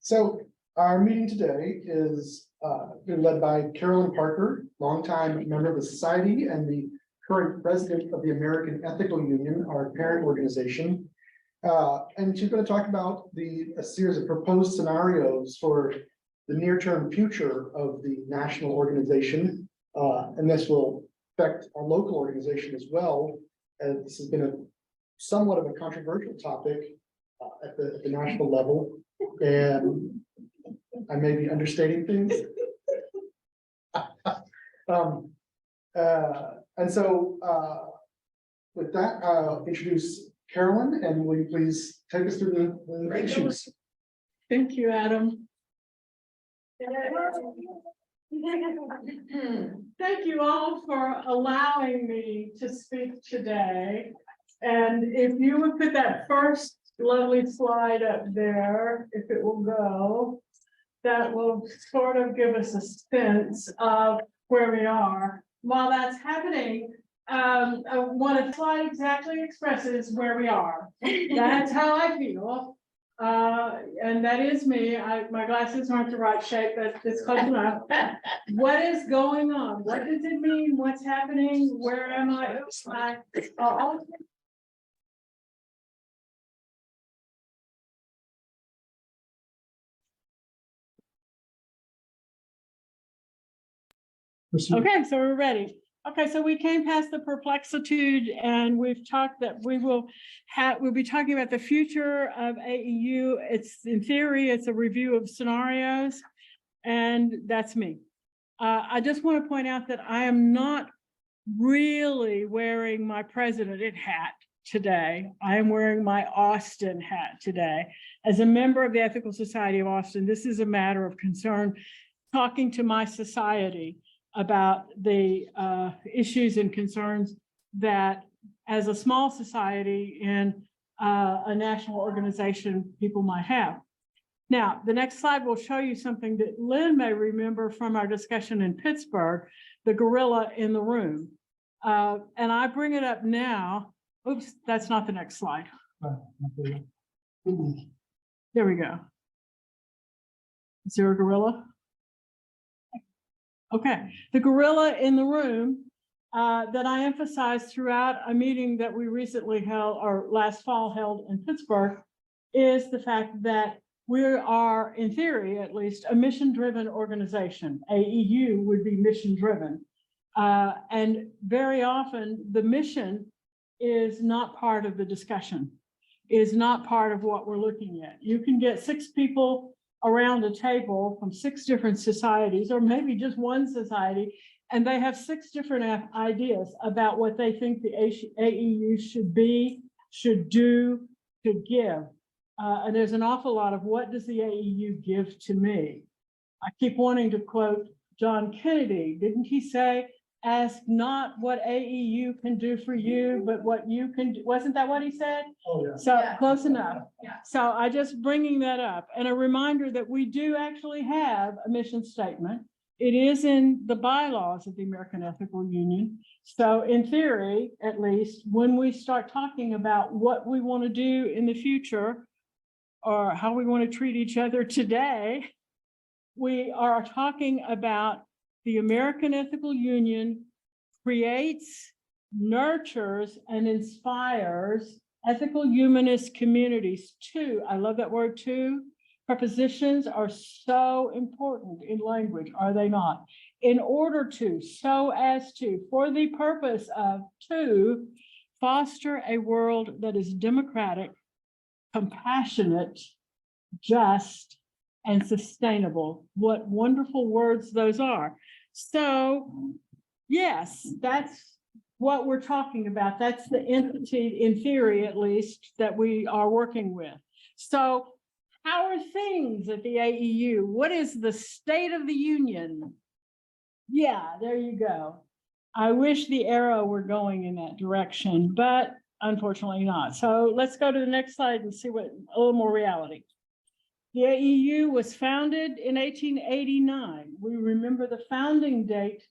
So our meeting today is been led by Carolyn Parker, longtime member of the society and the current president of the American Ethical Union, our parent organization. And she's going to talk about a series of proposed scenarios for the near-term future of the national organization. And this will affect our local organization as well. And this has been a somewhat of a controversial topic at the national level. And I may be understating things. And so with that, I'll introduce Carolyn, and will you please take us through the issues? Thank you, Adam. Thank you all for allowing me to speak today. And if you would put that first lovely slide up there, if it will go, that will sort of give us a sense of where we are. While that's happening, what a slide exactly expresses where we are. That's how I feel. And that is me. My glasses aren't the right shape, but it's close enough. What is going on? What does it mean? What's happening? Where am I? Okay, so we're ready. Okay, so we came past the perplexitude, and we've talked that we'll be talking about the future of AEU. It's in theory, it's a review of scenarios, and that's me. I just want to point out that I am not really wearing my president hat today. I am wearing my Austin hat today. As a member of the Ethical Society of Austin, this is a matter of concern, talking to my society about the issues and concerns that as a small society in a national organization people might have. Now, the next slide will show you something that Lynn may remember from our discussion in Pittsburgh, the gorilla in the room. And I bring it up now. Oops, that's not the next slide. There we go. Is there a gorilla? Okay, the gorilla in the room that I emphasized throughout a meeting that we recently held, or last fall held in Pittsburgh, is the fact that we are, in theory at least, a mission-driven organization. AEU would be mission-driven. And very often the mission is not part of the discussion, is not part of what we're looking at. You can get 6 people around a table from 6 different societies, or maybe just one society, and they have 6 different ideas about what they think the AEU should be, should do, should give. And there's an awful lot of what does the AEU give to me? I keep wanting to quote John Kennedy. Didn't he say, ask not what AEU can do for you, but what you can do? Wasn't that what he said? Oh, yeah. So yeah. Close enough. Yeah. So I just bringing that up, and a reminder that we do actually have a mission statement. It is in the bylaws of the American Ethical Union. So in theory, at least, when we start talking about what we want to do in the future or how we want to treat each other today, we are talking about the American Ethical Union creates, nurtures, and inspires ethical humanist communities too. I love that word too. Prepositions are so important in language, are they not? In order to, so as to, for the purpose of, to foster a world that is democratic, compassionate, just, and sustainable. What wonderful words those are. So yes, that's what we're talking about. That's the entity, in theory at least, that we are working with. So how are things at the AEU? What is the state of the union? Yeah, there you go. I wish the arrow were going in that direction, but unfortunately not. So let's go to the next slide and see a little more reality. The AEU was founded in 1889. We remember the founding date,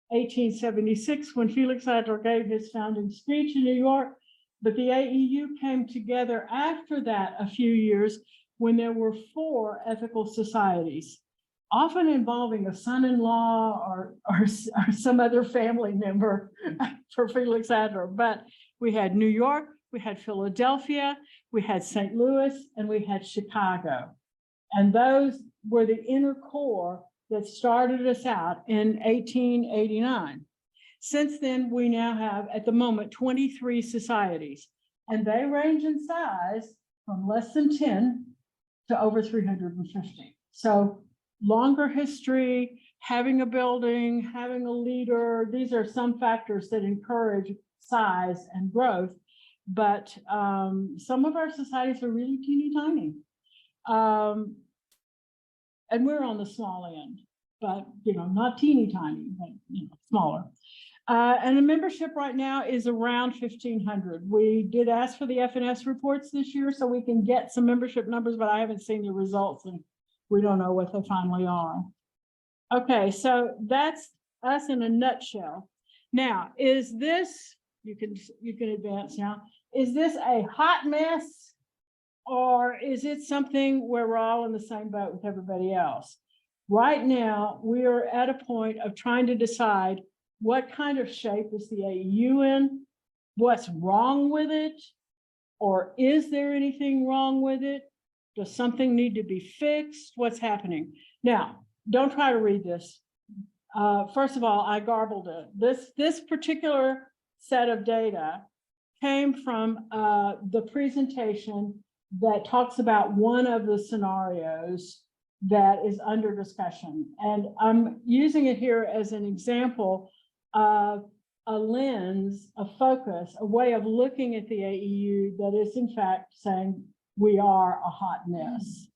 1876, when Felix Adler gave his founding speech in New York. But the AEU came together after that a few years when there were 4 ethical societies, often involving a son-in-law or some other family member for Felix Adler. But we had New York, we had Philadelphia, we had St. Louis, and we had Chicago. And those were the inner core that started us out in 1889. Since then, we now have, at the moment, 23 societies, and they range in size from less than 10 to over 350. So longer history, having a building, having a leader, these are some factors that encourage size and growth. But some of our societies are really teeny tiny. And we're on the small end, but not teeny tiny, but smaller. And the membership right now is around 1,500. We did ask for the FNS reports this year so we can get some membership numbers, but I haven't seen the results and we don't know what they finally are. Okay, so that's us in a nutshell. Now, is this, you can advance now, is this a hot mess or is it something where we're all in the same boat with everybody else? Right now, we are at a point of trying to decide what kind of shape is the AEU in, what's wrong with it, or is there anything wrong with it? Does something need to be fixed? What's happening? Now, don't try to read this. First of all, I garbled it. This particular set of data came from the presentation that talks about one of the scenarios that is under discussion. And I'm using it here as an example of a lens, a focus, a way of looking at the AEU that is in fact saying we are a hot mess.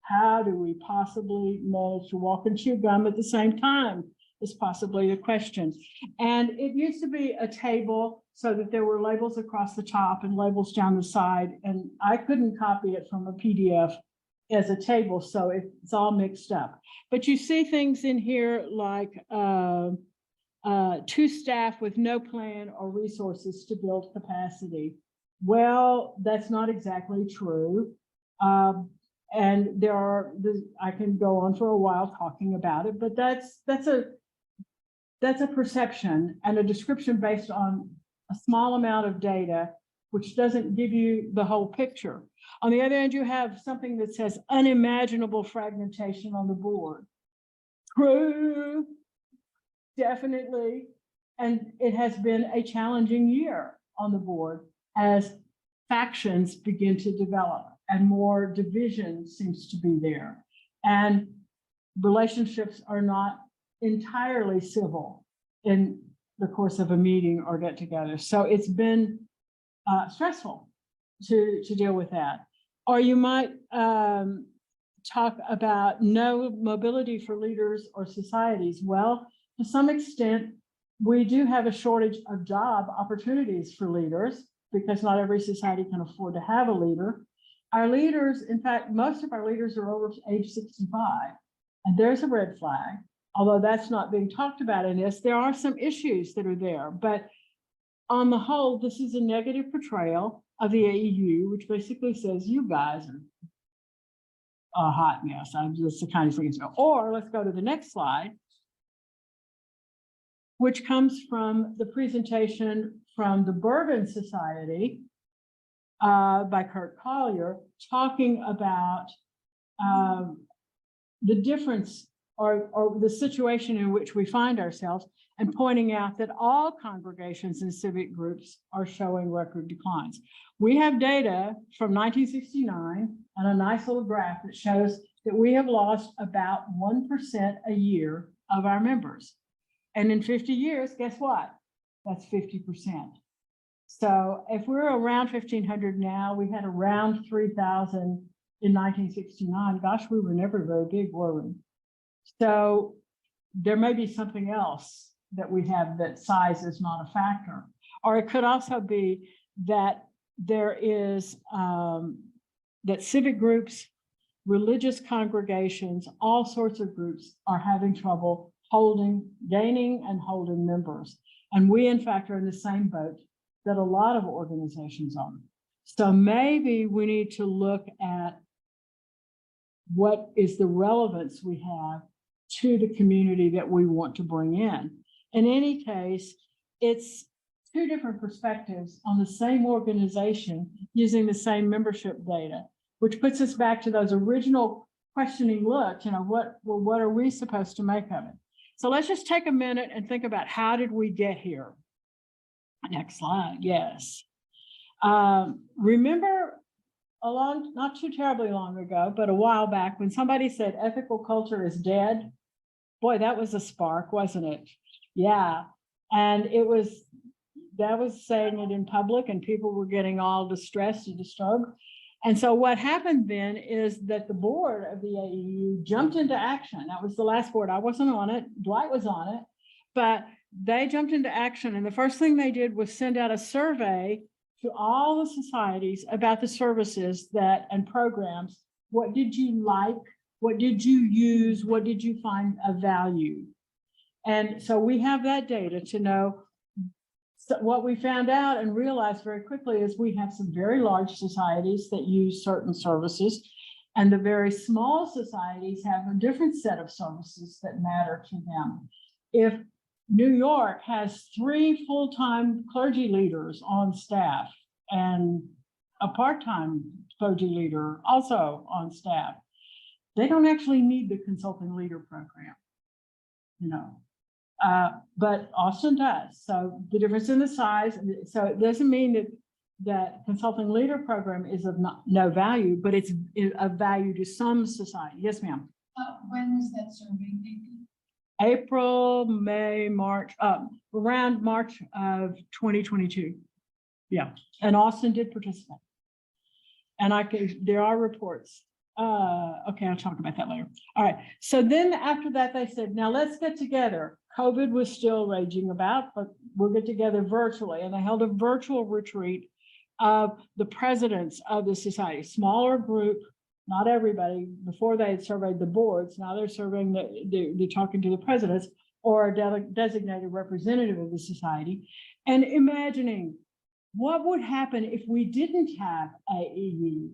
How do we possibly manage to walk and chew gum at the same time is possibly the question. And it used to be a table so that there were labels across the top and labels down the side. And I couldn't copy it from a PDF as a table, so it's all mixed up. But you see things in here like 2 staff with no plan or resources to build capacity. Well, that's not exactly true. And there are, I can go on for a while talking about it, but that's a perception and a description based on a small amount of data, which doesn't give you the whole picture. On the other hand, you have something that says unimaginable fragmentation on the board. True, definitely. And it has been a challenging year on the board as factions begin to develop and more division seems to be there. And relationships are not entirely civil in the course of a meeting or get together. So it's been stressful to deal with that. Or you might talk about no mobility for leaders or societies. Well, to some extent, we do have a shortage of job opportunities for leaders because not every society can afford to have a leader. Our leaders, in fact, most of our leaders are over age 65, and there's a red flag. Although that's not being talked about in this, there are some issues that are there. But on the whole, this is a negative portrayal of the AEU, which basically says you guys are a hot mess. I'm just the kind of thing. Or let's go to the next slide, which comes from the presentation from the Bourbon Society by Kurt Collier, talking about the difference or the situation in which we find ourselves, and pointing out that all congregations and civic groups are showing record declines. We have data from 1969 and a nice little graph that shows that we have lost about 1% a year of our members. And in 50 years, guess what? That's 50%. So if we're around 1,500 now, we had around 3,000 in 1969. Gosh, we were never very big, were we? So there may be something else that we have that size is not a factor. Or it could also be that there is that civic groups, religious congregations, all sorts of groups are having trouble gaining and holding members. And we, in fact, are in the same boat that a lot of organizations are. So maybe we need to look at what is the relevance we have to the community that we want to bring in. In any case, it's two different perspectives on the same organization using the same membership data, which puts us back to those original questioning looks, what are we supposed to make of it? So let's just take a minute and think about, how did we get here? Next slide, yes. Remember not too terribly long ago, but a while back, when somebody said ethical culture is dead? Boy, that was a spark, wasn't it? Yeah, and that was saying it in public, and people were getting all distressed and disturbed. And so what happened then is that the board of the AEU jumped into action. That was the last board. I wasn't on it. Dwight was on it, but they jumped into action. And the first thing they did was send out a survey to all the societies about the services and programs. What did you like? What did you use? What did you find of value? And so we have that data to know. So what we found out and realized very quickly is we have some very large societies that use certain services, and the very small societies have a different set of services that matter to them. If New York has 3 full-time clergy leaders on staff and a part-time clergy leader also on staff, they don't actually need the consulting leader program, but Austin does. So the difference in the size, so it doesn't mean that consulting leader program is of no value, but it's of value to some society. Yes, ma'am. When was that survey taken? April, May, March, around March of 2022. Yeah, and Austin did participate. And there are reports. Okay, I'll talk about that later. All right, so then after that, they said, now let's get together. COVID was still raging about, but we'll get together virtually. And they held a virtual retreat of the presidents of the society, smaller group, not everybody. Before they had surveyed the boards, now they're surveying, they're talking to the presidents or a designated representative of the society, and imagining what would happen if we didn't have AEU.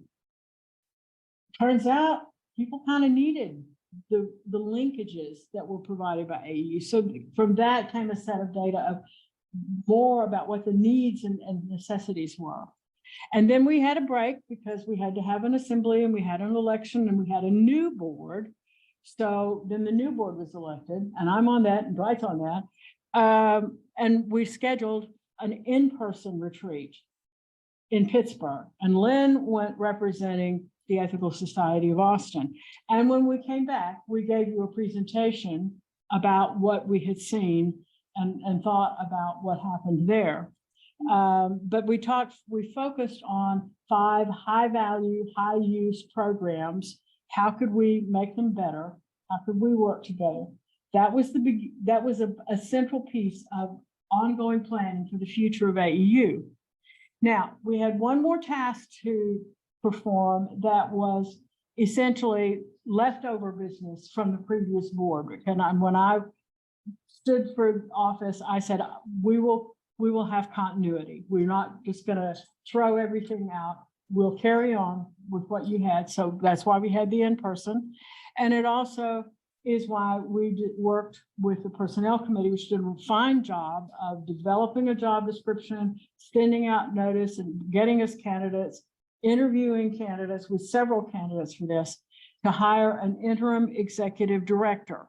Turns out people kind of needed the linkages that were provided by AEU. So from that came a set of data of more about what the needs and necessities were. And then we had a break because we had to have an assembly, and we had an election, and we had a new board. So then the new board was elected, and I'm on that, and Dwight's on that. And we scheduled an in-person retreat in Pittsburgh, and Lynn went representing the Ethical Society of Austin. And when we came back, we gave you a presentation about what we had seen and thought about what happened there. But we focused on 5 high-value, high-use programs. How could we make them better? How could we work together? That was a central piece of ongoing planning for the future of AEU. Now, we had one more task to perform that was essentially leftover business from the previous board. And when I stood for office, I said, we will have continuity. We're not just going to throw everything out. We'll carry on with what you had. So that's why we had the in-person. And it also is why we worked with the personnel committee, which did a fine job of developing a job description, sending out notice, and getting us candidates, interviewing candidates with several candidates for this, to hire an interim executive director.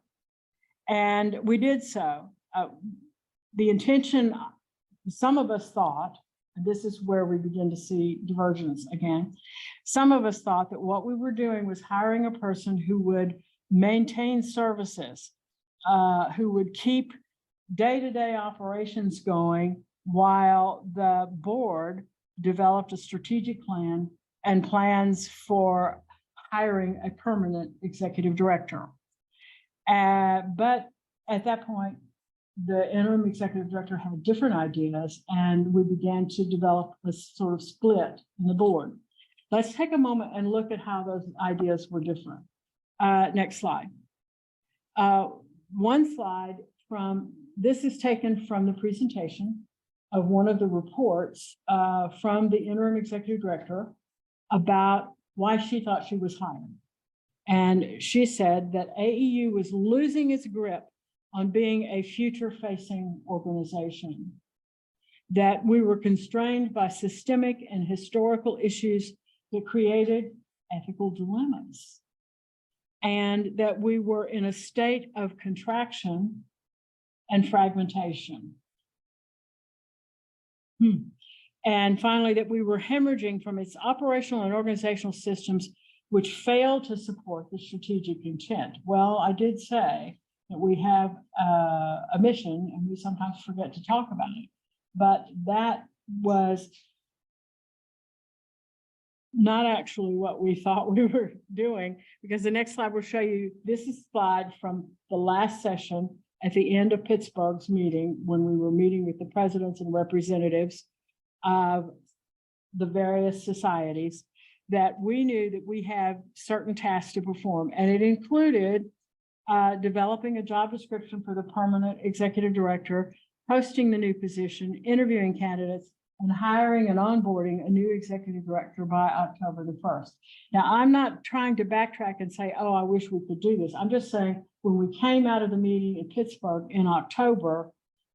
And we did so. The intention, some of us thought, and this is where we begin to see divergence again, some of us thought that what we were doing was hiring a person who would maintain services, who would keep day-to-day operations going while the board developed a strategic plan and plans for hiring a permanent executive director. But at that point, the interim executive director had different ideas, and we began to develop a sort of split in the board. Let's take a moment and look at how those ideas were different. Next slide. One slide this is taken from the presentation of one of the reports from the interim executive director about why she thought she was hiring. And she said that AEU was losing its grip on being a future-facing organization, that we were constrained by systemic and historical issues that created ethical dilemmas, and that we were in a state of contraction and fragmentation. And finally, that we were hemorrhaging from its operational and organizational systems which failed to support the strategic intent. Well, I did say that we have a mission and we sometimes forget to talk about it, but that was not actually what we thought we were doing, because the next slide will show you, this is a slide from the last session at the end of Pittsburgh's meeting, when we were meeting with the presidents and representatives of the various societies, that we knew that we have certain tasks to perform. And it included developing a job description for the permanent executive director, posting the new position, interviewing candidates, and hiring and onboarding a new executive director by October the 1st. Now, I'm not trying to backtrack and say, oh, I wish we could do this. I'm just saying, when we came out of the meeting in Pittsburgh in October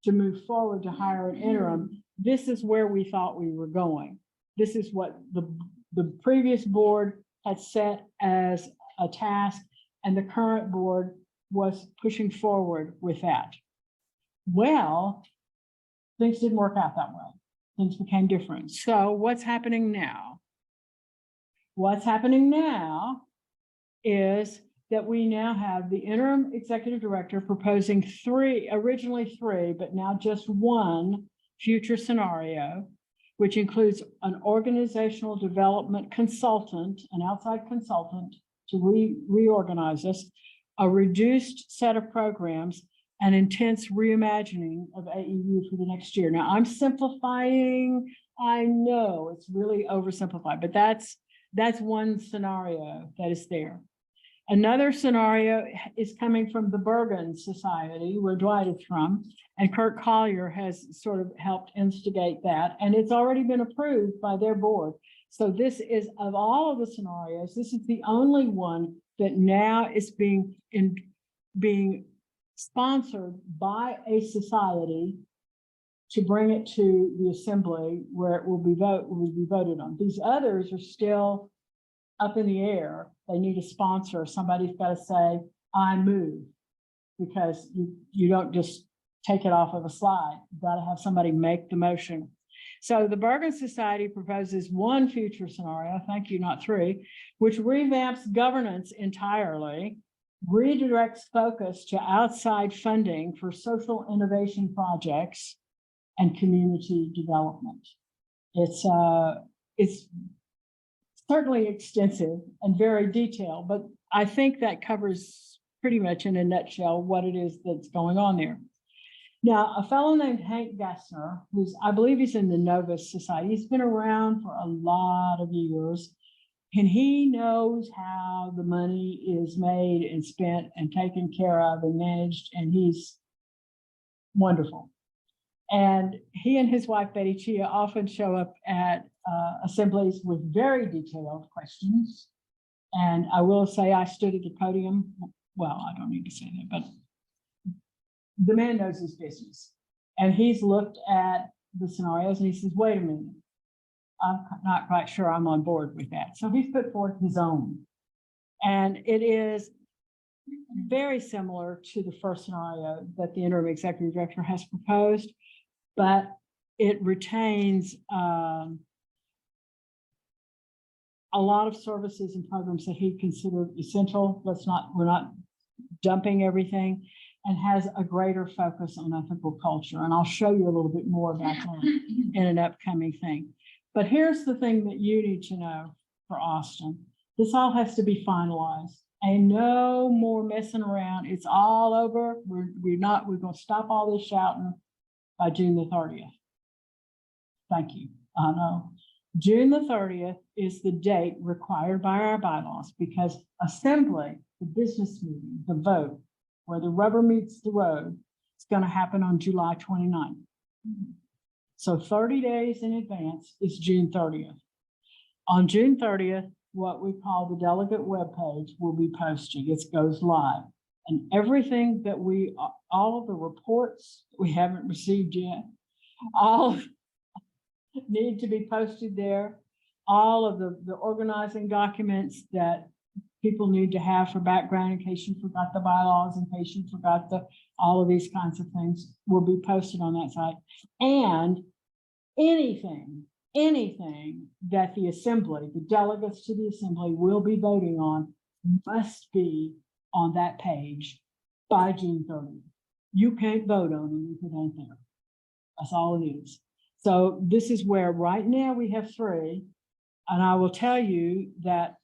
to move forward to hire an interim, this is where we thought we were going. This is what the previous board had set as a task, and the current board was pushing forward with that. Well, things didn't work out that way. Things became different. So what's happening now? What's happening now is that we now have the interim executive director proposing originally three, but now just one future scenario, which includes an organizational development consultant, an outside consultant to reorganize us, a reduced set of programs, an intense reimagining of AEU for the next year. Now, I'm simplifying. I know it's really oversimplified, but that's one scenario that is there. Another scenario is coming from the Bergen Society, where Dwight is from, and Kurt Collier has sort of helped instigate that, and it's already been approved by their board. So this is, of all of the scenarios, this is the only one that now is being sponsored by a society to bring it to the assembly, where it will be voted on. These others are still up in the air. They need a sponsor. Somebody's got to say, I move, because you don't just take it off of a slide. You've got to have somebody make the motion. So the Bergen Society proposes one future scenario, thank you, not three, which revamps governance entirely, redirects focus to outside funding for social innovation projects and community development. It's certainly extensive and very detailed, but I think that covers pretty much in a nutshell what it is that's going on there. Now, a fellow named Hank Gassner, I believe he's in the Novus Society. He's been around for a lot of years, and he knows how the money is made and spent and taken care of and managed, and he's wonderful. And he and his wife, Betty Chia, often show up at assemblies with very detailed questions. And I will say I stood at the podium. Well, I don't need to say that, but the man knows his business. And he's looked at the scenarios and he says, wait a minute, I'm not quite sure I'm on board with that. So he's put forth his own. And it is very similar to the first scenario that the interim executive director has proposed, but it retains a lot of services and programs that he considered essential. We're not dumping everything, and has a greater focus on ethical culture. And I'll show you a little bit more about that in an upcoming thing. But here's the thing that you need to know for Austin. This all has to be finalized, and no more messing around. It's all over. We're going to stop all this shouting by June the 30th. Thank you. I know. June the 30th is the date required by our bylaws, because assembly, the business meeting, the vote, where the rubber meets the road, it's going to happen on July 29th. So 30 days in advance is June 30th. On June 30th, what we call the delegate webpage will be posted. It goes live. And everything that all of the reports we haven't received yet, all need to be posted there. All of the organizing documents that people need to have for background in case you forgot the bylaws, in case you forgot all of these kinds of things will be posted on that site. And anything that the assembly, the delegates to the assembly will be voting on must be on that page by June 30th. You can't vote on it if it ain't there. That's all it is. So this is where right now we have 3, and I will tell you that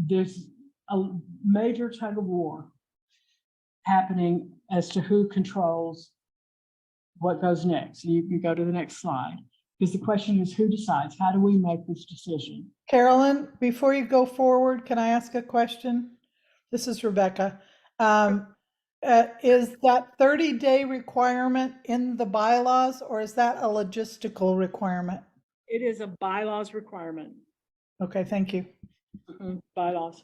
there's a major tug of war happening as to who controls what goes next. You go to the next slide, because the question is who decides? How do we make this decision? Carolyn, before you go forward, can I ask a question? This is Rebecca. Is that 30-day requirement in the bylaws, or is that a logistical requirement? It is a bylaws requirement. Okay, thank you. Bylaws.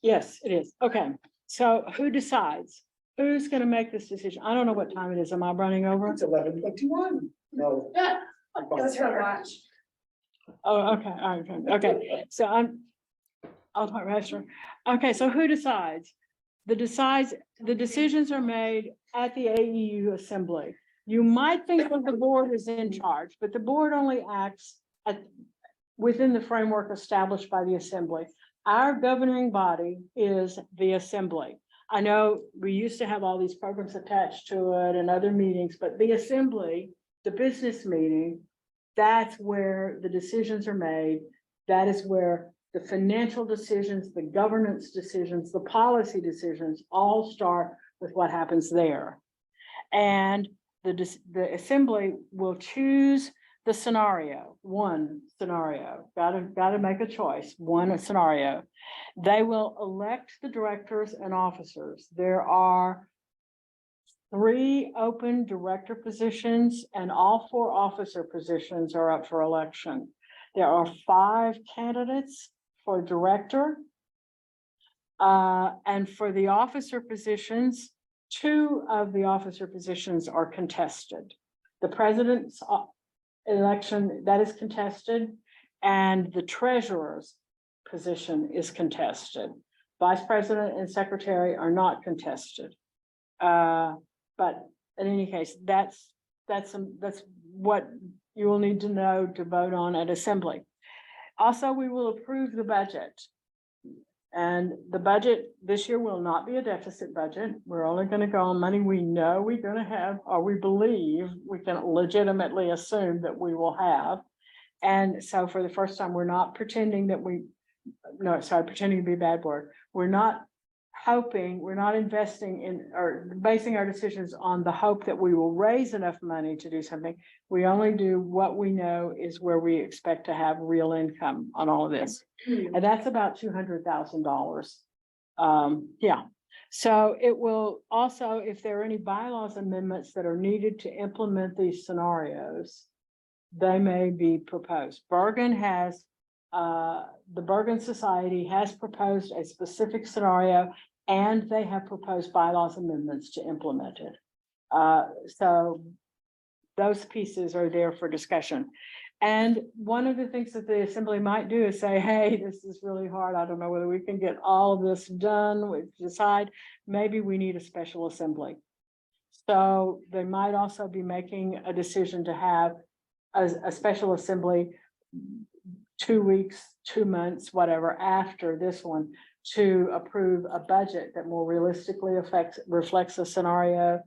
Yes, it is. Okay, so who decides? Who's going to make this decision? I don't know what time it is. Am I running over? It's 11:21. No. That's her watch. Oh, okay, all right, okay. So I'll talk faster. Okay, so who decides? The decisions are made at the AEU assembly. You might think that the board is in charge, but the board only acts within the framework established by the assembly. Our governing body is the assembly. I know we used to have all these programs attached to it and other meetings, but the assembly, the business meeting, that's where the decisions are made. That is where the financial decisions, the governance decisions, the policy decisions all start with what happens there. And the assembly will choose the scenario, one scenario, gotta make a choice, one scenario. They will elect the directors and officers. There are 3 open director positions and all 4 officer positions are up for election. There are 5 candidates for director. And for the officer positions, 2 of the officer positions are contested. The president's election, that is contested, and the treasurer's position is contested. Vice president and secretary are not contested. But in any case, that's what you will need to know to vote on at assembly. Also, we will approve the budget. And the budget this year will not be a deficit budget. We're only going to go on money we know we're going to have, or we believe we can legitimately assume that we will have. And so for the first time, we're not pretending that pretending to be a bad word. We're not hoping, we're not investing in or basing our decisions on the hope that we will raise enough money to do something. We only do what we know is where we expect to have real income on all of this. And that's about $200,000. Yeah. So it will also, if there are any bylaws amendments that are needed to implement these scenarios, they may be proposed. Bergen has, the Bergen Society has proposed a specific scenario and they have proposed bylaws amendments to implement it. So those pieces are there for discussion. And one of the things that the assembly might do is say, hey, this is really hard. I don't know whether we can get all of this done. We decide maybe we need a special assembly. So they might also be making a decision to have a special assembly 2 weeks, 2 months, whatever, after this one to approve a budget that more realistically reflects a scenario,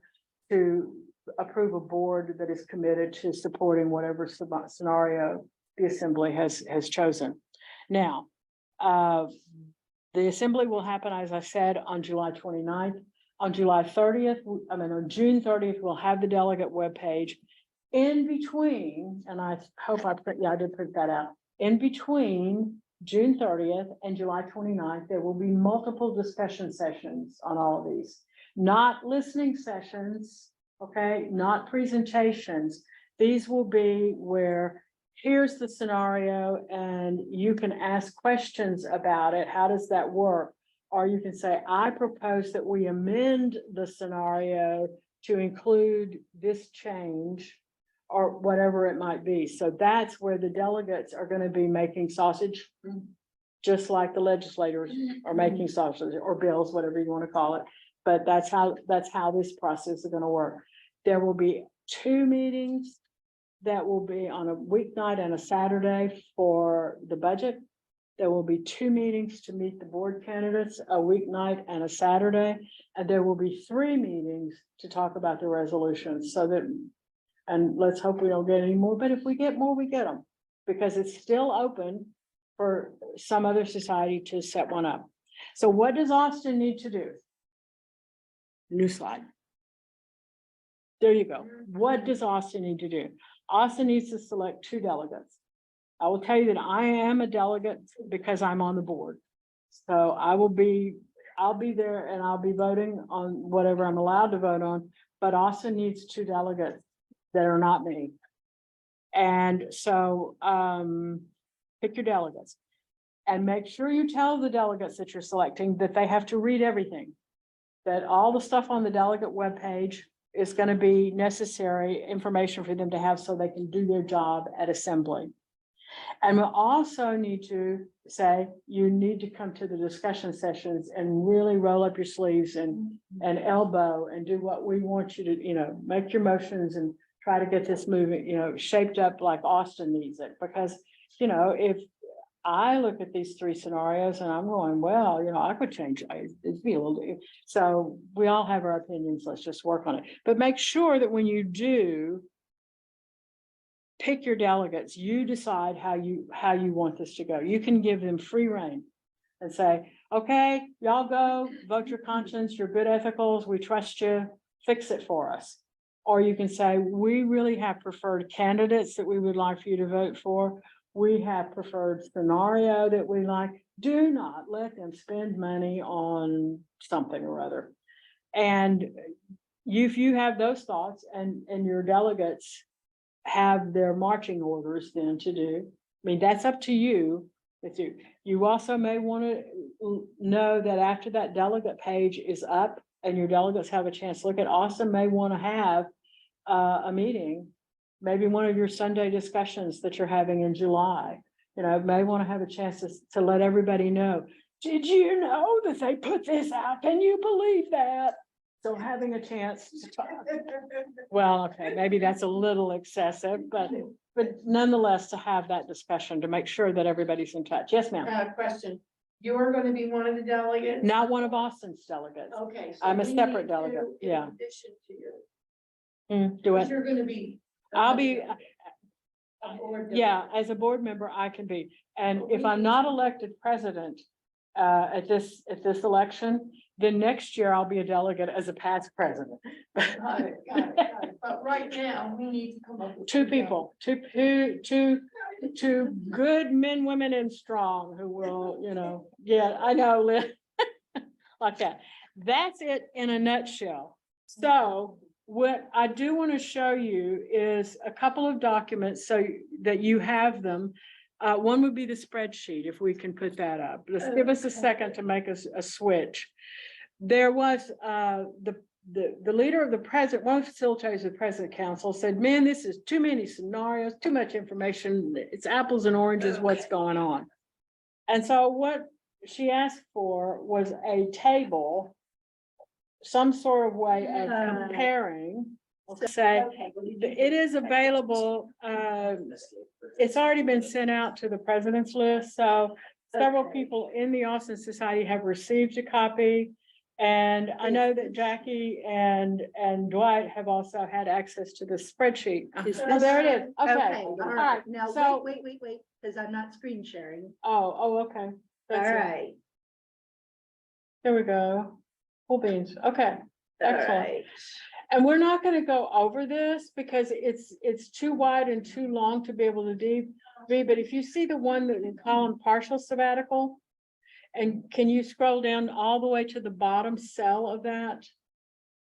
to approve a board that is committed to supporting whatever scenario the assembly has chosen. Now, the assembly will happen, as I said, on July 29th. On July 30th, on June 30th, we'll have the delegate webpage. In between, and I hope I did print that out. In between June 30th and July 29th, there will be multiple discussion sessions on all of these. Not listening sessions, okay, not presentations. These will be where here's the scenario and you can ask questions about it. How does that work? Or you can say, I propose that we amend the scenario to include this change or whatever it might be. So that's where the delegates are going to be making sausage, just like the legislators are making sausage or bills, whatever you want to call it. But that's how this process is going to work. There will be 2 meetings that will be on a weeknight and a Saturday for the budget. There will be 2 meetings to meet the board candidates, a weeknight and a Saturday. And there will be 3 meetings to talk about the resolutions so that, and let's hope we don't get any more, but if we get more, we get them. Because it's still open for some other society to set one up. So what does Austin need to do? New slide. There you go. What does Austin need to do? Austin needs to select 2 delegates. I will tell you that I am a delegate because I'm on the board. So I'll be there and I'll be voting on whatever I'm allowed to vote on, but Austin needs 2 delegates that are not me. And so pick your delegates and make sure you tell the delegates that you're selecting that they have to read everything. That all the stuff on the delegate webpage is going to be necessary information for them to have so they can do their job at assembly. And we'll also need to say, you need to come to the discussion sessions and really roll up your sleeves and elbow and do what we want you to, make your motions and try to get this moving, shaped up like Austin needs it. Because, if I look at these 3 scenarios and I'm going, well, I could change it'd be a little, so we all have our opinions. Let's just work on it. But make sure that when you do pick your delegates, you decide how you want this to go. You can give them free rein and say, okay, y'all go vote your conscience, your good ethicals, we trust you, fix it for us. Or you can say, we really have preferred candidates that we would like for you to vote for. We have preferred scenario that we like. Do not let them spend money on something or other. And if you have those thoughts and your delegates have their marching orders then to do, that's up to you. You also may want to know that after that delegate page is up and your delegates have a chance to look at, Austin may want to have a meeting. Maybe one of your Sunday discussions that you're having in July, may want to have a chance to let everybody know. Did you know that they put this out? Can you believe that? So having a chance to talk. Well, okay, maybe that's a little excessive, but nonetheless, to have that discussion to make sure that everybody's in touch. Yes, ma'am. Question. You're going to be one of the delegates? Not one of Austin's delegates. Okay. So I'm a we separate need delegate. to, in Yeah. addition to you. Do it. You're going to be. I'll be, a board yeah, delegate. as a board member, I can be. And But if we I'm need not to- elected president at this election, then next year I'll be a delegate as a past president. Got it. But right now, we need to come up with 2 people, two good men, women, and strong who will, yeah, I know, Liz. Like that. That's it in a nutshell. So what I do want to show you is a couple of documents so that you have them. One would be the spreadsheet, if we can put that up. Let's give us a second to make a switch. There was the leader of the president, one of the facilitators of the president council said, man, this is too many scenarios, too much information. It's apples and oranges, what's going on. And so what she asked for was a table, some sort of way of comparing. Say, it is available. It's already been sent out to the president's list. So several people in the Austin Society have received a copy. And I know that Jackie and Dwight have also had access to the spreadsheet. Oh, there it is. Okay. All right. right, now, So- wait, because I'm not screen sharing. Oh, okay. All That's it. right. There we go. Cool beans. Okay. All Excellent. right. And we're not going to go over this because it's too wide and too long to be able to read. But if you see the one that you call partial sabbatical, and can you scroll down all the way to the bottom cell of that?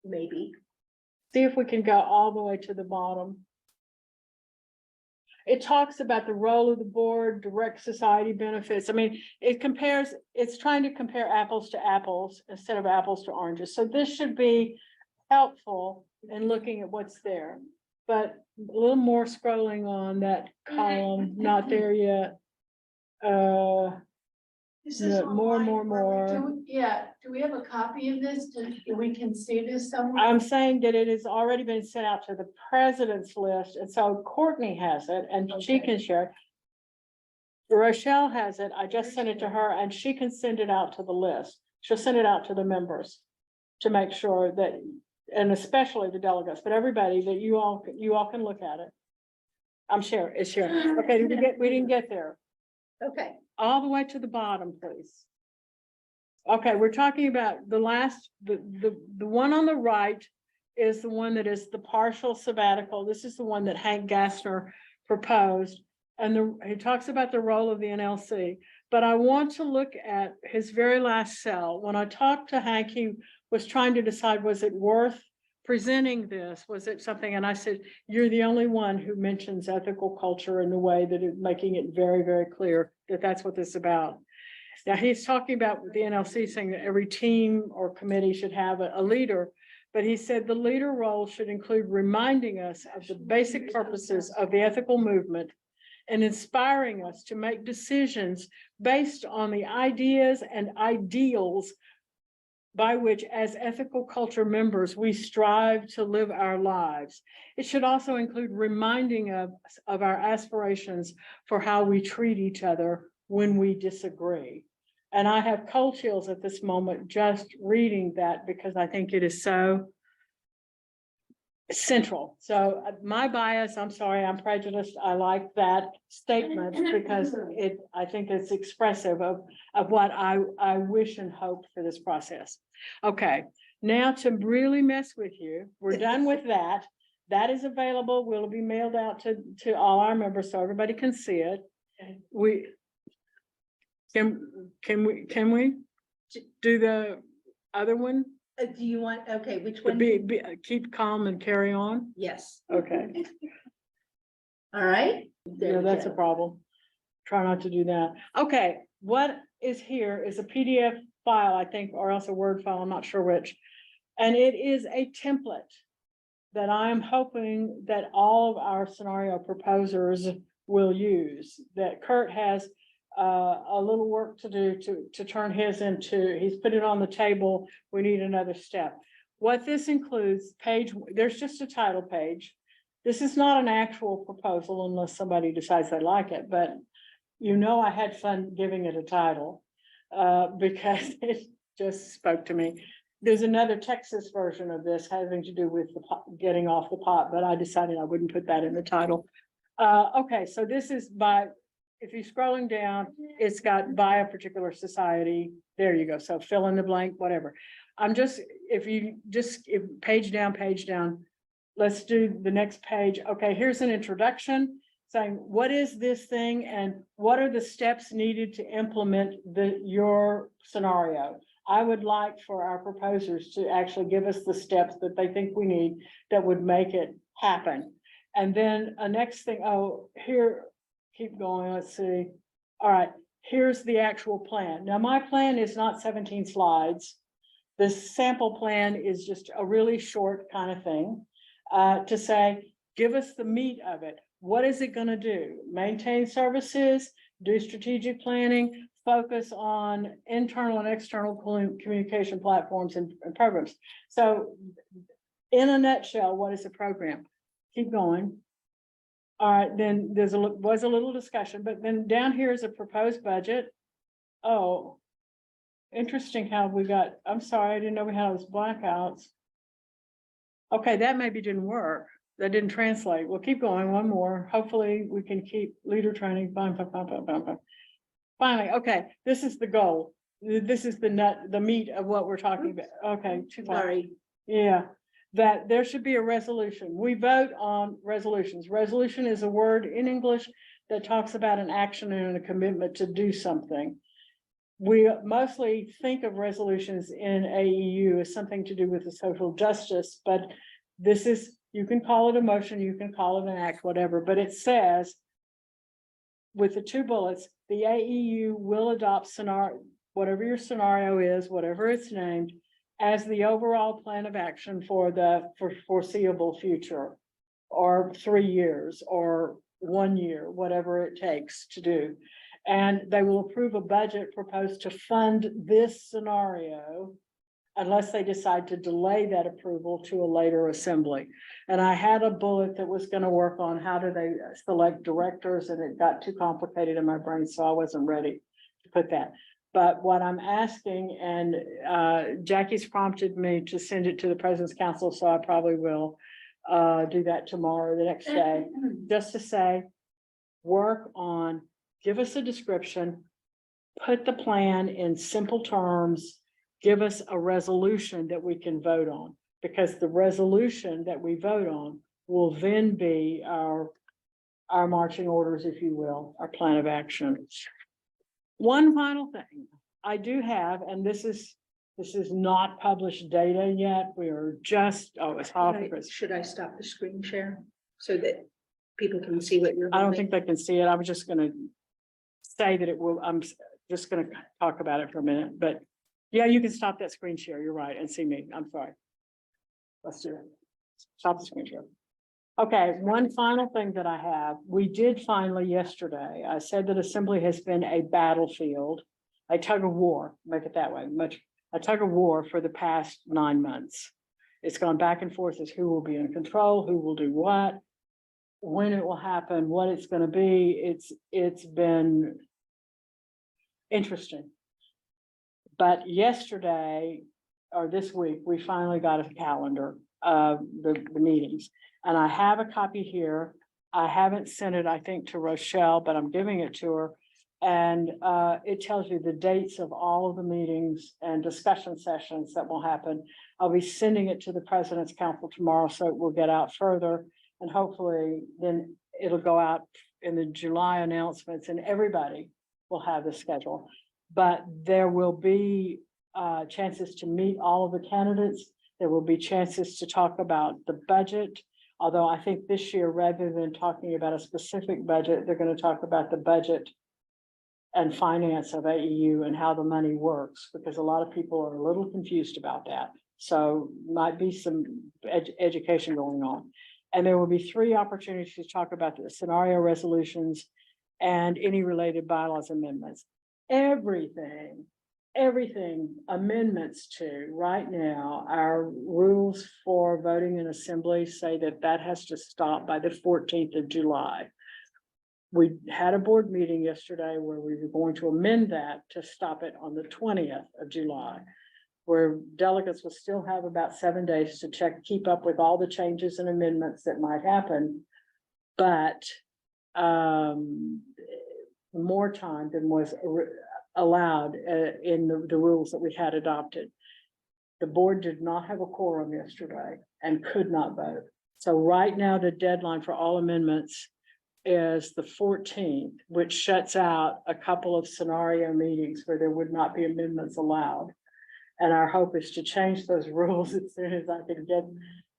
Maybe. See if we can go all the way to the bottom. it talks about the role of the board, direct society benefits. I mean, it's trying to compare apples to apples instead of apples to oranges. So this should be helpful in looking at what's there. But a little more scrolling on that column, not there yet. Is this Yeah, more. Do we have a copy of this? We can see this somewhere? I'm saying that it has already been sent out to the president's list, and so Courtney has it, and she Okay. can share. Rochelle has it, I just sent it to her, and she can send it out to the list. She'll send it out to the members to make sure that, and especially the delegates, but everybody, that you all can look at it. I'm sure, it's sharing. Okay, we didn't get there. Okay, All the way to the bottom, please. Okay, we're talking about the last, the one on the right is the one that is the partial sabbatical. This is the one that Hank Gassner proposed. And he talks about the role of the NLC, but I want to look at his very last cell. When I talked to Hank, he was trying to decide, was it worth presenting this? Was it something? And I said, you're the only one who mentions ethical culture in the way that it's making it very, very clear that that's what this is about. Now, he's talking about the NLC saying that every team or committee should have a leader, but he said the leader role should include reminding us of the basic purposes of the ethical movement and inspiring us to make decisions based on the ideas and ideals by which, as ethical culture members, we strive to live our lives. It should also include reminding us of our aspirations for how we treat each other when we disagree. And I have cold chills at this moment just reading that, because I think it is so central. So my bias, I'm sorry, I'm prejudiced. I like that statement because I think it's expressive of what I wish and hope for this process. Okay, now to really mess with you, we're done with that. That is available. Will be mailed out to all our members so everybody can see it. We can we do the other one? do you want, okay, which But one? keep calm and carry on. Yes, Okay, all right. There yeah, we that's a go. problem. Try not to do that. Okay, what is here is a PDF file, I think, or else a Word file, I'm not sure which. And it is a template that I am hoping that all of our scenario proposers will use, that Kurt has a little work to do to turn his into, he's put it on the table. We need another step. What this includes, there's just a title page. This is not an actual proposal unless somebody decides they like it, but I had fun giving it a title because it just spoke to me. There's another Texas version of this having to do with getting off the pot, but I decided I wouldn't put that in the title. Okay, so this is if you're scrolling down, it's got by a particular society. There you go. So fill in the blank, whatever. If page down, let's do the next page. Okay, here's an introduction saying, what is this thing and what are the steps needed to implement your scenario? I would like for our proposers to actually give us the steps that they think we need that would make it happen. And then a next thing, here, keep going, let's see. All right, here's the actual plan. Now, my plan is not 17 slides. The sample plan is just a really short kind of thing to say, give us the meat of it. What is it going to do? Maintain services, do strategic planning, focus on internal and external communication platforms and programs. So in a nutshell, what is the program? Keep going. All right, then was a little discussion, but then down here is a proposed budget. Oh, interesting how I'm sorry, I didn't know we had those blackouts. Okay, that maybe didn't work. That didn't translate. We'll keep going, one more. Hopefully we can keep leader training. Finally, okay, this is the goal. This is the meat of what we're talking about. Okay, Sorry. yeah, that there should be a resolution. We vote on resolutions. Resolution is a word in English that talks about an action and a commitment to do something. We mostly think of resolutions in AEU as something to do with the social justice, but you can call it a motion, you can call it an act, whatever, but it says with the two bullets, the AEU will adopt scenario, whatever your scenario is, whatever it's named, as the overall plan of action for the foreseeable future, or 3 years, or 1 year, whatever it takes to do. And they will approve a budget proposed to fund this scenario unless they decide to delay that approval to a later assembly. And I had a bullet that was gonna work on how do they select directors, and it got too complicated in my brain, so I wasn't ready to put that. But what I'm asking, and Jackie's prompted me to send it to the President's Council, so I probably will do that tomorrow, or the next day, just to say, work on, give us a description, put the plan in simple terms, give us a resolution that we can vote on, because the resolution that we vote on will then be our marching orders, if you will, our plan of action. One final thing I do have, and this is not published data yet. We are just, it's hot. Should I stop the screen share so that people can see what you're? I don't holding? think they can see it. I was just gonna say that it will, I'm just gonna talk about it for a minute, but yeah, you can stop that screen share. You're right, and see me. I'm sorry. Let's do it. Stop the screen share. Okay, one final thing that I have, we did finally yesterday, I said that Assembly has been a battlefield, a tug of war, make it that way, a tug of war for the past 9 months. It's gone back and forth as who will be in control, who will do what, when it will happen, what it's gonna be. It's been interesting. But yesterday, or this week, we finally got a calendar of the meetings. And I have a copy here. I haven't sent it, I think, to Rochelle, but I'm giving it to her. And it tells you the dates of all of the meetings and discussion sessions that will happen. I'll be sending it to the President's Council tomorrow, so it will get out further. And hopefully then it'll go out in the July announcements, and everybody will have the schedule. But there will be chances to meet all of the candidates. There will be chances to talk about the budget. Although I think this year, rather than talking about a specific budget, they're going to talk about the budget and finance of AEU and how the money works, because a lot of people are a little confused about that. So might be some education going on. And there will be 3 opportunities to talk about the scenario resolutions and any related bylaws amendments. Everything amendments to right now, our rules for voting in Assembly say that has to stop by the 14th of July. We had a board meeting yesterday where we were going to amend that to stop it on the 20th of July, where delegates will still have about 7 days to keep up with all the changes and amendments that might happen. But more time than was allowed in the rules that we had adopted. The board did not have a quorum yesterday and could not vote. So right now, the deadline for all amendments is the 14th, which shuts out a couple of scenario meetings where there would not be amendments allowed. And our hope is to change those rules as soon as I can get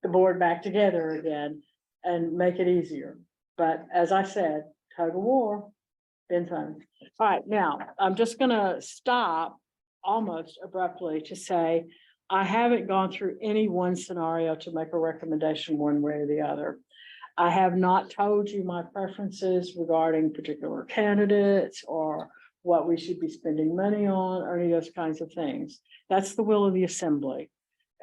the board back together again and make it easier. But as I said, tug of war, been fun. All right, now I'm just gonna stop almost abruptly to say, I haven't gone through any one scenario to make a recommendation one way or the other. I have not told you my preferences regarding particular candidates or what we should be spending money on or any of those kinds of things. That's the will of the Assembly.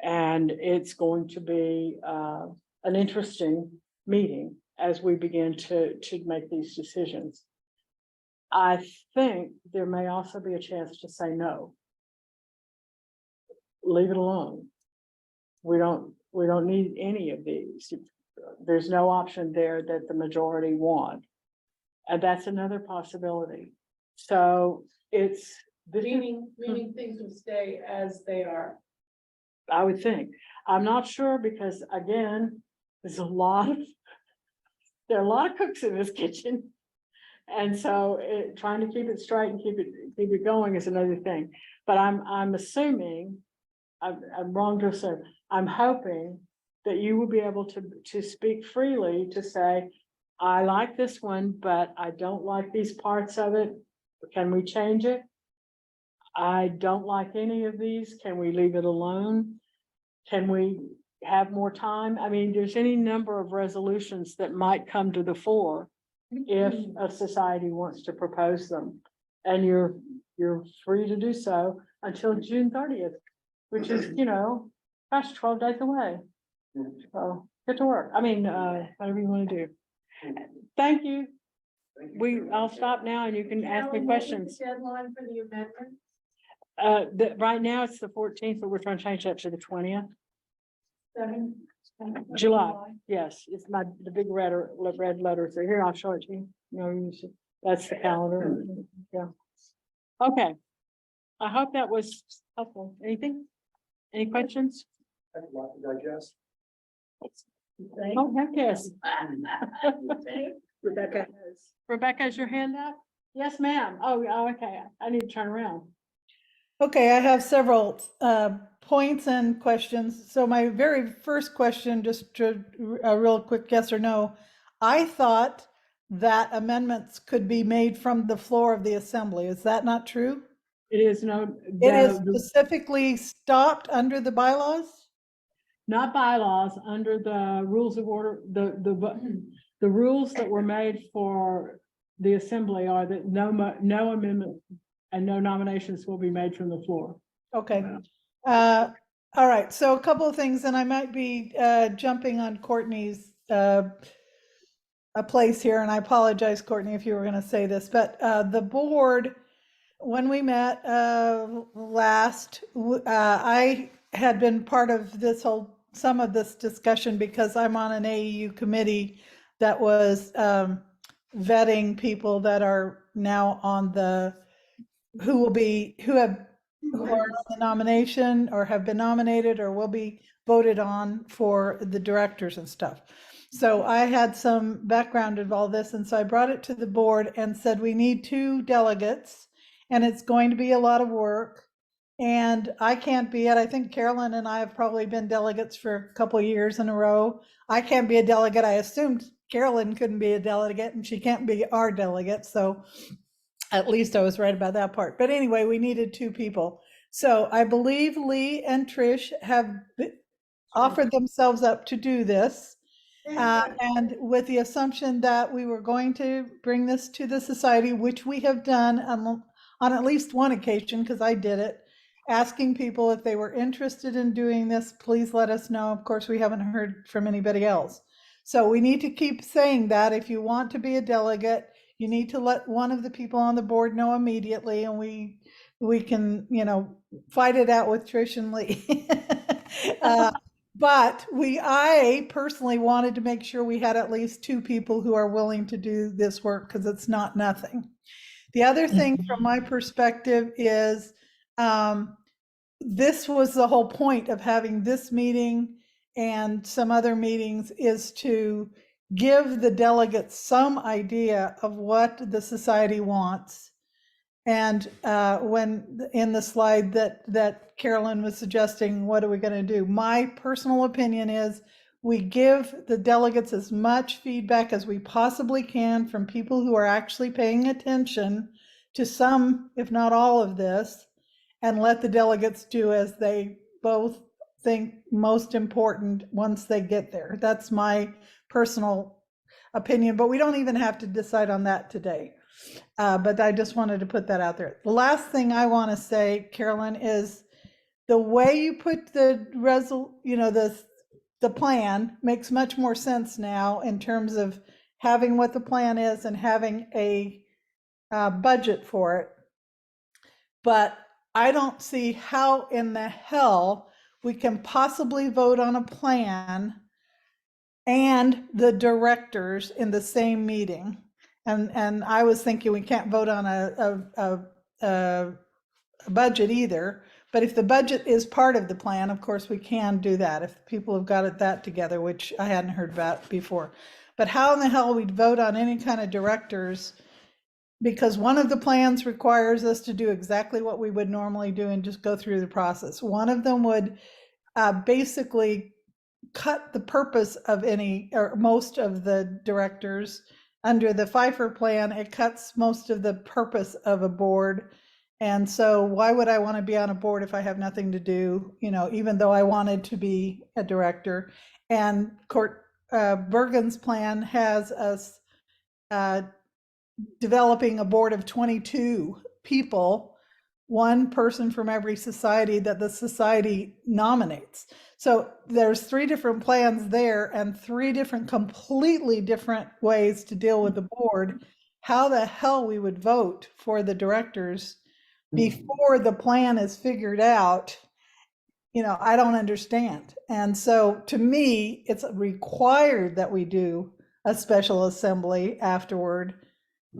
And it's going to be an interesting meeting as we begin to make these decisions. I think there may also be a chance to say no. Leave it alone. We don't need any of these. There's no option there that the majority want. And that's another possibility. So it's Meaning things will stay as they are. I would think. I'm not sure because again, there are a lot of cooks in this kitchen. And so trying to keep it straight and keep it going is another thing. But I'm assuming, I'm wrong to assume, I'm hoping that you will be able to speak freely to say, I like this one, but I don't like these parts of it. Can we change it? I don't like any of these. Can we leave it alone? Can we have more time? I mean, there's any number of resolutions that might come to the fore if a society wants to propose them. And you're free to do so until June 30th, which is, gosh, 12 days away. So get to work. I mean, whatever you want to do. Thank you. I'll stop now and you can ask me Carolyn, what was the questions. Deadline for the amendment? Right now it's the 14th, but we're trying to change that to the 20th. 7 July. Yes, it's the big red letters. So here, I'll show it to you. No, that's the calendar. Yeah. Okay. I hope that was helpful. Anything? Any questions? I have a lot to digest. Oh, heck yes. Rebecca has. Rebecca, has your hand up? Yes, ma'am. Oh, okay. I need to turn around. Okay, I have several points and questions. So my very first question, just a real quick yes or no. I thought that amendments could be made from the floor of the assembly. Is that not true? It is no. It is specifically stopped under the bylaws? Not bylaws, under the rules of order, the rules that were made for the assembly are that no amendment and no nominations will be made from the floor. Okay. All right. So a couple of things, and I might be jumping on Courtney's a place here, and I apologize, Courtney, if you were going to say this, but the board, when we met last, I had been part of some of this discussion because I'm on an AEU committee that was vetting people that are now on who are on the nomination or have been nominated or will be voted on for the directors and stuff. So I had some background in all this, and so I brought it to the board and said, we need 2 delegates, and it's going to be a lot of work. And I can't be it. I think Carolyn and I have probably been delegates for a couple of years in a row. I can't be a delegate. I assumed Carolyn couldn't be a delegate, and she can't be our delegate. So at least I was right about that part. But anyway, we needed 2 people. So I believe Lee and Trish have offered themselves up to do this. And with the assumption that we were going to bring this to the society, which we have done on at least one occasion, because I did it, asking people if they were interested in doing this, please let us know. Of course, we haven't heard from anybody else. So we need to keep saying that if you want to be a delegate, you need to let one of the people on the board know immediately, and we can, fight it out with Trish and Lee. But I personally wanted to make sure we had at least 2 people who are willing to do this work, because it's not nothing. The other thing from my perspective is this was the whole point of having this meeting and some other meetings, is to give the delegates some idea of what the society wants. And when in the slide that Carolyn was suggesting, what are we going to do? My personal opinion is we give the delegates as much feedback as we possibly can from people who are actually paying attention to some, if not all of this, and let the delegates do as they both think most important once they get there. That's my personal opinion, but we don't even have to decide on that today. But I just wanted to put that out there. The last thing I want to say, Carolyn, is the way you put the plan makes much more sense now in terms of having what the plan is and having a budget for it. But I don't see how in the hell we can possibly vote on a plan and the directors in the same meeting. And I was thinking we can't vote on a budget either. But if the budget is part of the plan, of course, we can do that if people have got that together, which I hadn't heard about before. But how in the hell we'd vote on any kind of directors, because one of the plans requires us to do exactly what we would normally do and just go through the process. One of them would basically cut the purpose of any or most of the directors. Under the Pfeiffer plan, it cuts most of the purpose of a board. And so why would I want to be on a board if I have nothing to do, you know, even though I wanted to be a director? And Bergen's plan has us developing a board of 22 people, one person from every society that the society nominates. So there's 3 different plans there and 3 different, completely different ways to deal with the board. How the hell we would vote for the directors before the plan is figured out, you know, I don't understand. And so to me, it's required that we do a special assembly afterward.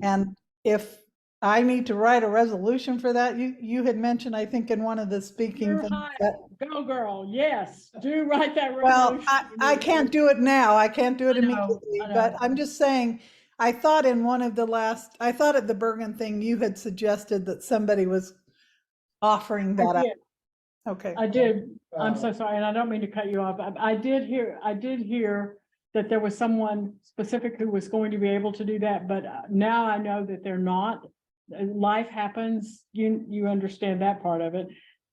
And if I need to write a resolution for that, you had mentioned, I think in one of the speaking You're things hot. that, Go girl, yes, do write that well, resolution. I can't do it now. I can't do it I know, immediately, I know. but I'm just saying, I thought at the Bergen thing, you had suggested that somebody was offering that I up. did. Okay. I did. I'm Uh, so sorry, and I don't mean to cut you off. I did hear that there was someone specific who was going to be able to do that, but now I know that they're not. Life happens. You understand that part of it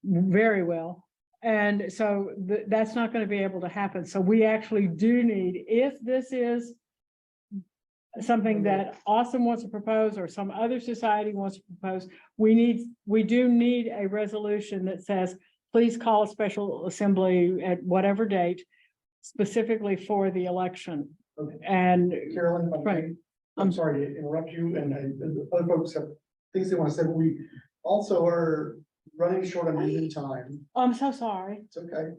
very well. And so that's not going to be able to happen. So we actually do need, if this is something that Austin wants to propose or some other society wants to propose, we do need a resolution that says, please call a special assembly at whatever date specifically for the election. Okay. And Carolyn, if I Right. may, I'm sorry to interrupt you, and other folks have things they want to say, but we also are running short on meeting time. I'm so sorry. It's okay.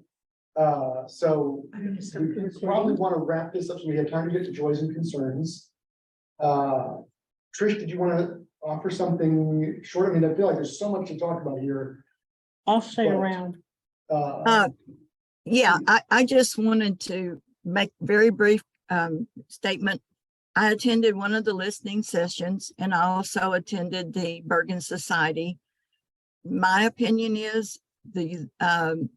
So we probably want to wrap this up so we have time to get to joys and concerns. Trish, did you want to offer something short? I mean, I feel like there's so much to talk about here. I'll stay Right. around. Yeah, I just wanted to make a very brief statement. I attended one of the listening sessions and I also attended the Bergen Society. My opinion is the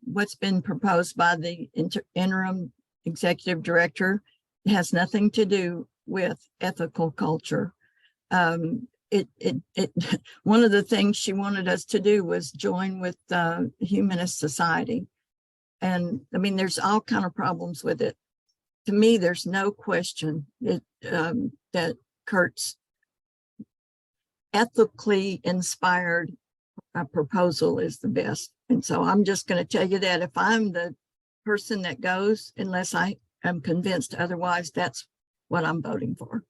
what's been proposed by the interim executive director has nothing to do with ethical culture. One of the things she wanted us to do was join with the Humanist Society. And I mean, there's all kind of problems with it. To me, there's no question that Kurt's ethically inspired proposal is the best. And so I'm just going to tell you that if I'm the person that goes, unless I am convinced otherwise, that's what I'm voting for.